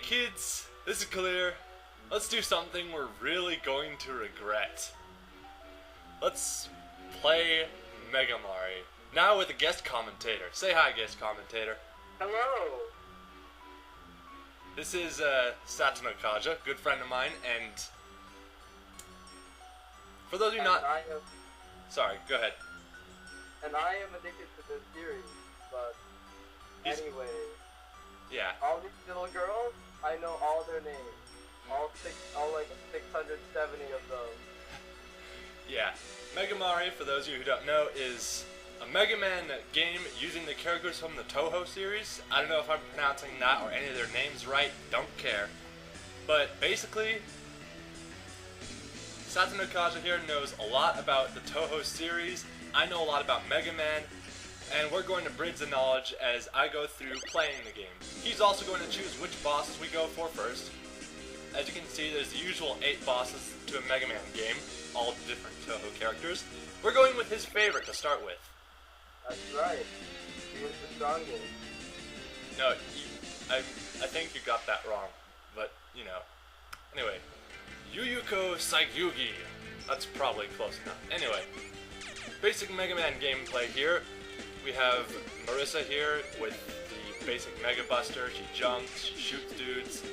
kids, this is Clear. Let's do something we're really going to regret. Let's play Megamari. Now with a guest commentator. Say hi, guest commentator. Hello. This is Satonakaja, good friend of mine, and for those of you not... Sorry, go ahead. And I am addicted to this series, but anyway. Yeah. All these little girls, I know all their names. All like 670 of them. Yeah. Megamari, for those of you who don't know, is a Mega Man game using the characters from the Toho series. I don't know if I'm pronouncing that or any of their names right, don't care. But basically, Satonakaja here knows a lot about the Toho series. I know a lot about Mega Man, and we're going to bridge the knowledge as I go through playing the game. He's also going to choose which bosses we go for first. As you can see, there's the usual 8 bosses to a Mega Man game, all different Toho characters. We're going with his favorite to start with. That's right. He was the strongest. No, I think you got that wrong, but, you know. Anyway, Yuyuko Saiyugi. That's probably close enough. Anyway, basic Mega Man gameplay here. We have Marissa here with the basic Mega Buster. She jumps, she shoots dudes.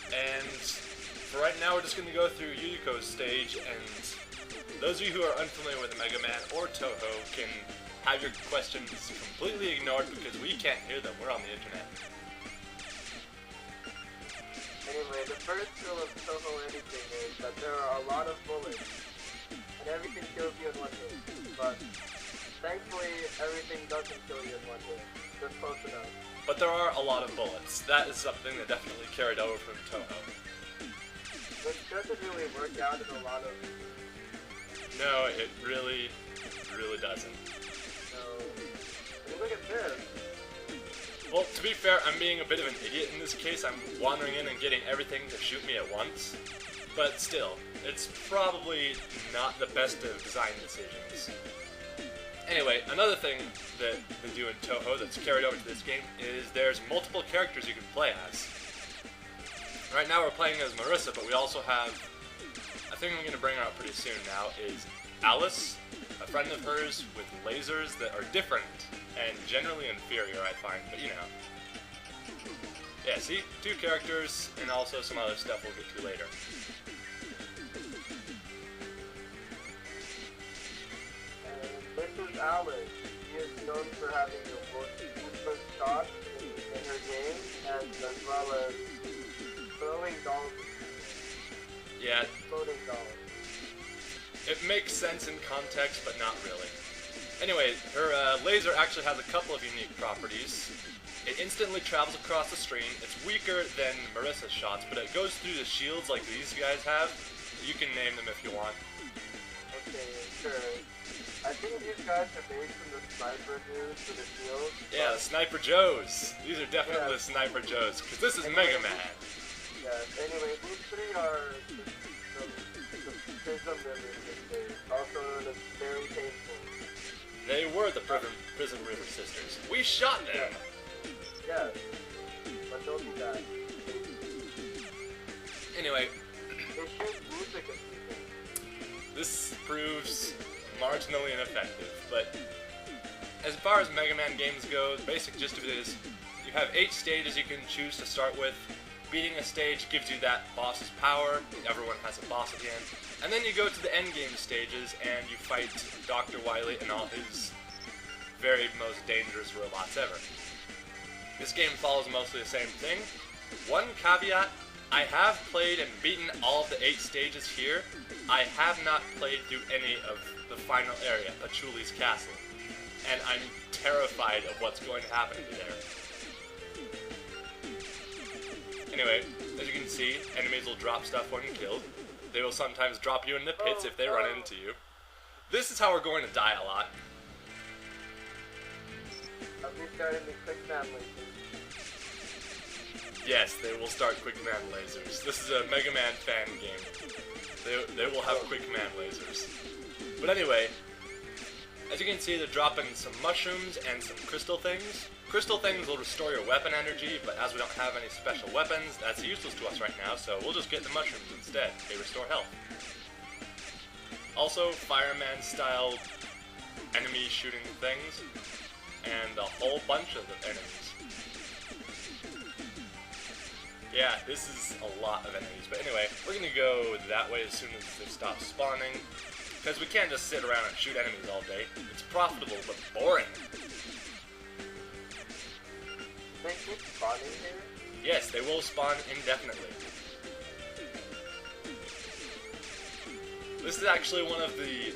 And for right now, we're just going to go through Yuyuko's stage, and those of you who are unfamiliar with Mega Man or Toho can have your questions completely ignored because we can't hear them. We're on the internet. Anyway, the first rule of Toho anything is that there are a lot of bullets, and everything kills you in one hit. But thankfully, everything doesn't kill you in one hit. Just close enough. But there are a lot of bullets. That is something that definitely carried over from Toho. Which doesn't really work out in a lot of... No, it really doesn't. So, I mean, look at this. Well, to be fair, I'm being a bit of an idiot in this case. I'm wandering in and getting everything to shoot me at once. But still, it's probably not the best of design decisions. Anyway, another thing that they do in Toho that's carried over to this game is there's multiple characters you can play as. Right now we're playing as Marissa, but we also have, I think I'm going to bring her out pretty soon now, is Alice, a friend of hers with lasers that are different and generally inferior, I find, but you know. Yeah, see? 2 characters and also some other stuff we'll get to later. This is Alice. She is known for having the most useless shots in her game, as well as throwing dolls. Yeah. Floating dolls. It makes sense in context, but not really. Anyway, her laser actually has a couple of unique properties. It instantly travels across the screen. It's weaker than Marissa's shots, but it goes through the shields like these guys have. You can name them if you want. Okay, sure. I think these guys are made from the Sniper dudes for the shield. Yeah, the Sniper Joes. These are definitely the Sniper Joes, because this is Mega Man. Yes, anyway, these 3 are the Prism River sisters, also known as very painful. They were the Prism River sisters. We shot them! Yes, but don't do that. Anyway, they shoot music at people. This proves marginally ineffective, but as far as Mega Man games go, the basic gist of it is you have 8 stages you can choose to start with. Beating a stage gives you that boss's power, everyone has a boss at the end, and then you go to the endgame stages and you fight Dr. Wily and all his very most dangerous robots ever. This game follows mostly the same thing. One caveat, I have played and beaten all of the 8 stages here. I have not played through any of the final area, Pachuli's castle, and I'm terrified of what's going to happen there. Anyway, as you can see, enemies will drop stuff when killed. They will sometimes drop you in the pits if they run into you. This is how we're going to die a lot. Have we started the quick man lasers? Yes, they will start quick man lasers. This is a Mega Man fan game. They will have quick man lasers. But anyway, As you can see, they're dropping some mushrooms and some crystal things. Crystal things will restore your weapon energy, but as we don't have any special weapons, that's useless to us right now, so we'll just get the mushrooms instead. They restore health. Also, fireman-style enemy shooting things, and a whole bunch of enemies. Yeah, this is a lot of enemies, but anyway, we're gonna go that way as soon as they stop spawning, because we can't just sit around and shoot enemies all day. It's profitable, but boring. They keep spawning here? Yes, they will spawn indefinitely. This is actually one of the...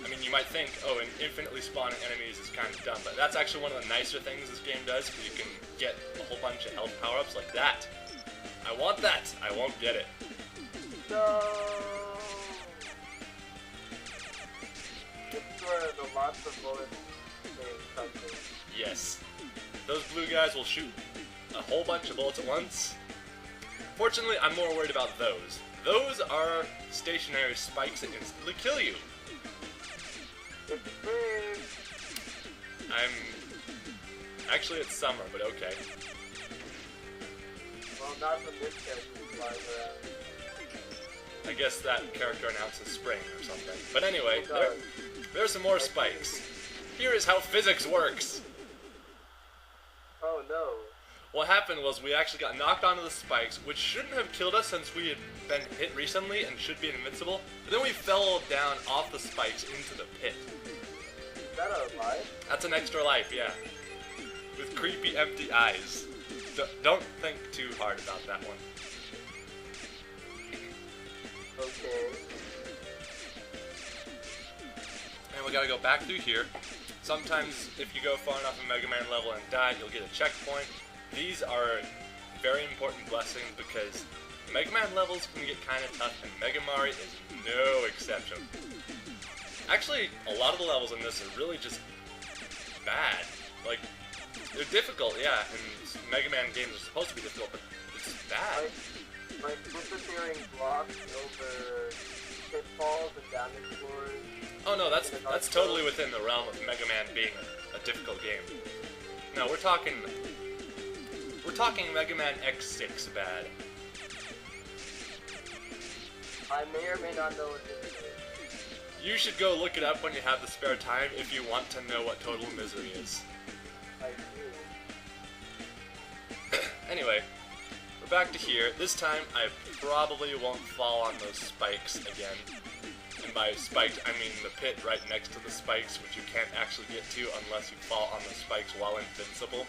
I mean, you might think, oh, an infinitely spawning enemies is kind of dumb, but that's actually one of the nicer things this game does, because you can get a whole bunch of health power-ups like that. I want that. I won't get it. No! This is where the lots of bullets thing comes in. Yes. Those blue guys will shoot a whole bunch of bullets at once. Fortunately, I'm more worried about those. Those are stationary spikes that instantly kill you. It's spring! Actually, it's summer, but okay. Well, not from this character flying around. I guess that character announces spring or something. But anyway, there's some more spikes. Here is how physics works. Oh no. What happened was we actually got knocked onto the spikes, which shouldn't have killed us since we had been hit recently and should be invincible. But then we fell down off the spikes into the pit. Is that a life? That's an extra life, yeah. With creepy empty eyes. Don't think too hard about that one. Okay. And we gotta go back through here. Sometimes, if you go far enough in Mega Man level and die, you'll get a checkpoint. These are very important blessings because Mega Man levels can get kind of tough, and Mega Mari is no exception. Actually, a lot of the levels in this are really just bad. Like, they're difficult, yeah, and Mega Man games are supposed to be difficult, but it's just bad. Like disappearing blocks over pitfalls and damage floors. Oh no, that's totally within the realm of Mega Man being a difficult game. No, we're talking Mega Man X6 bad. I may or may not know what this is. You should go look it up when you have the spare time if you want to know what total misery is. I do. Anyway, we're back to here. This time, I probably won't fall on those spikes again. And by spiked, I mean the pit right next to the spikes, which you can't actually get to unless you fall on the spikes while invincible.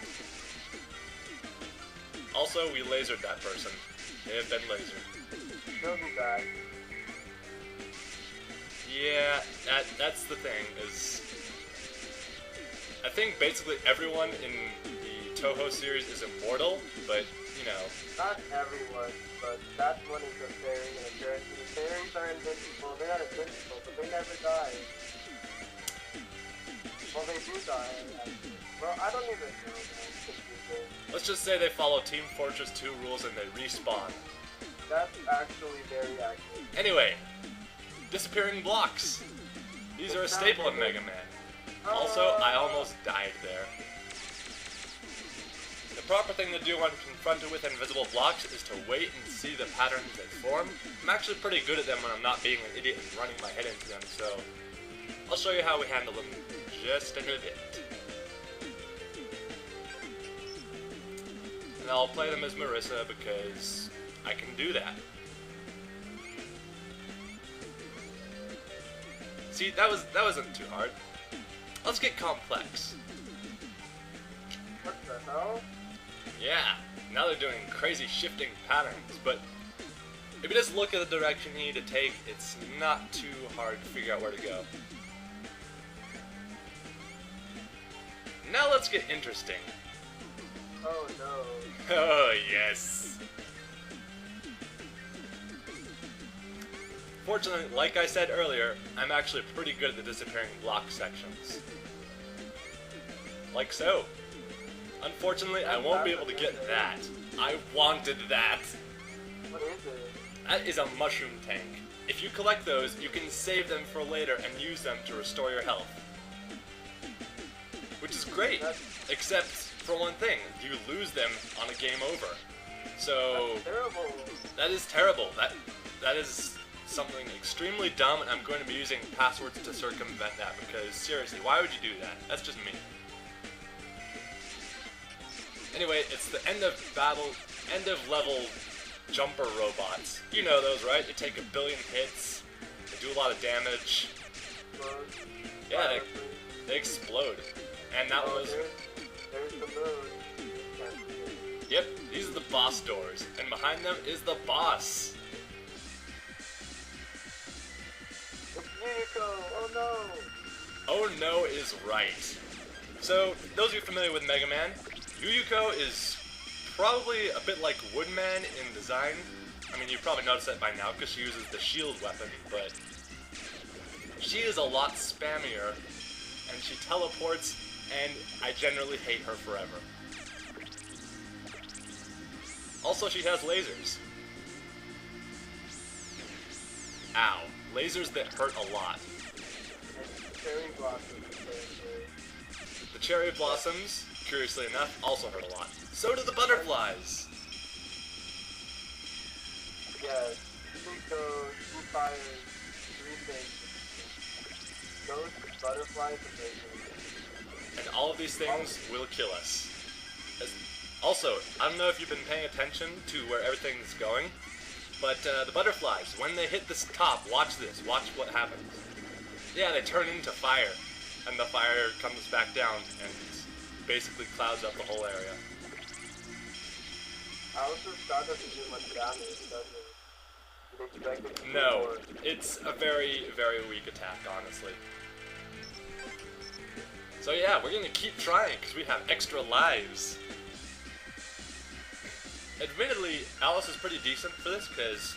Also, we lasered that person. They have been lasered. She'll be back. Yeah, that's the thing, is... I think basically everyone in the Toho series is immortal, but, you know... Not everyone, but that one is a fairy and a fairy. The fairies are invincible. They're not invincible, but they never die. Well, they do die, actually. Well, I don't even know, man. Let's just say they follow Team Fortress 2 rules and they respawn. That's actually very accurate. Anyway, disappearing blocks. These are a staple in Mega Man. Also, I almost died there. The proper thing to do when confronted with invisible blocks is to wait and see the patterns they form. I'm actually pretty good at them when I'm not being an idiot and running my head into them, so I'll show you how we handle them just a little bit. And I'll play them as Marissa because I can do that. See, that wasn't too hard. Let's get complex. What the hell? Yeah, now they're doing crazy shifting patterns, but if you just look at the direction you need to take, it's not too hard to figure out where to go. Now let's get interesting. Oh no. Oh yes. Fortunately, like I said earlier, I'm actually pretty good at the disappearing block sections. Like so. Unfortunately, I won't be able to get that. I wanted that. What is it? That is a mushroom tank. If you collect those, you can save them for later and use them to restore your health. which is great, except for one thing, you lose them on a game over. So That's terrible. that is terrible. That is something extremely dumb, and I'm going to be using passwords to circumvent that, because seriously, why would you do that? That's just me. Anyway, it's the end of level jumper robots. You know those, right? They take 1 billion hits, they do a lot of damage. Yeah, they explode. And that one was... There's the moon. Yep, these are the boss doors, and behind them is the boss. It's Yuyuko! Oh no! Oh no is right. So, those of you familiar with Mega Man, Yuyuko is probably a bit like Woodman in design. I mean, you've probably noticed that by now because she uses the shield weapon, but she is a lot spammier, and she teleports, and I generally hate her forever. Also, she has lasers. Ow. Lasers that hurt a lot. And cherry blossoms. The cherry blossoms, curiously enough, also hurt a lot. So do the butterflies. Yes. Yuyuko, she fires 3 things. Ghosts, butterflies, and lasers. And all of these things will kill us. Also, I don't know if you've been paying attention to where everything's going, but the butterflies, when they hit this top, watch this, watch what happens. Yeah, they turn into fire, and the fire comes back down and basically clouds up the whole area. I also thought that it did much damage, doesn't it? You'd expect it to do No, more. it's a very, very weak attack, honestly. So yeah, we're gonna keep trying, because we have extra lives. Admittedly, Alice is pretty decent for this, because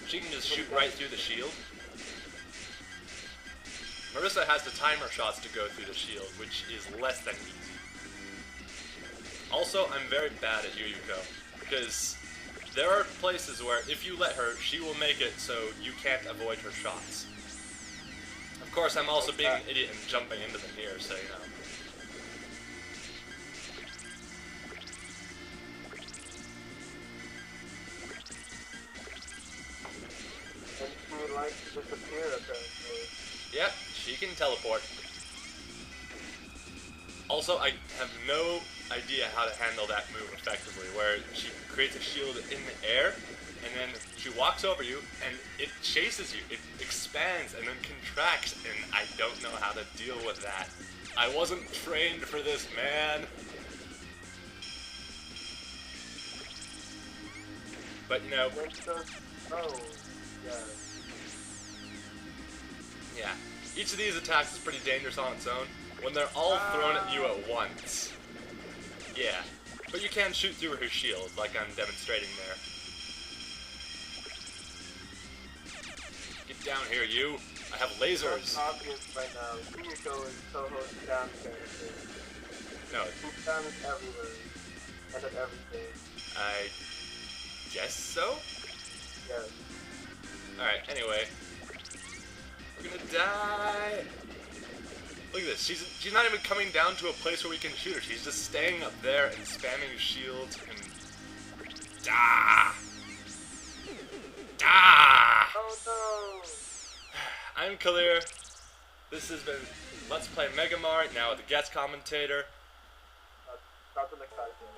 she can just shoot right through the shield. Marissa has to time her shots to go through the shield, which is less than easy. Also, I'm very bad at Yuyuko, because there are places where if you let her, she will make it so you can't avoid her shots. Of course, I'm also being an idiot and jumping into the mirror, so you know. And she likes to disappear, apparently. Yep, she can teleport. Also, I have no idea how to handle that move effectively, where she creates a shield in the air, and then she walks over you, and it chases you. It expands and then contracts, and I don't know how to deal with that. I wasn't trained for this, man. But, you know... Oh, yeah. Yeah. Each of these attacks is pretty dangerous on its own, when they're all thrown at you at once. Yeah. But you can shoot through her shield, like I'm demonstrating there. Get down here, you. I have lasers. It's obvious right now. Yuyuko is Toho's spam character. No, She spams everywhere. And at everything. I guess so? Yes. Alright, anyway. We're gonna die. Look at this. She's not even coming down to a place where we can shoot her. She's just staying up there and spamming shields and... Da! Da! Oh no! I'm Kalir. This has been Let's Play Megamart, now with the guest commentator. Satonakaja.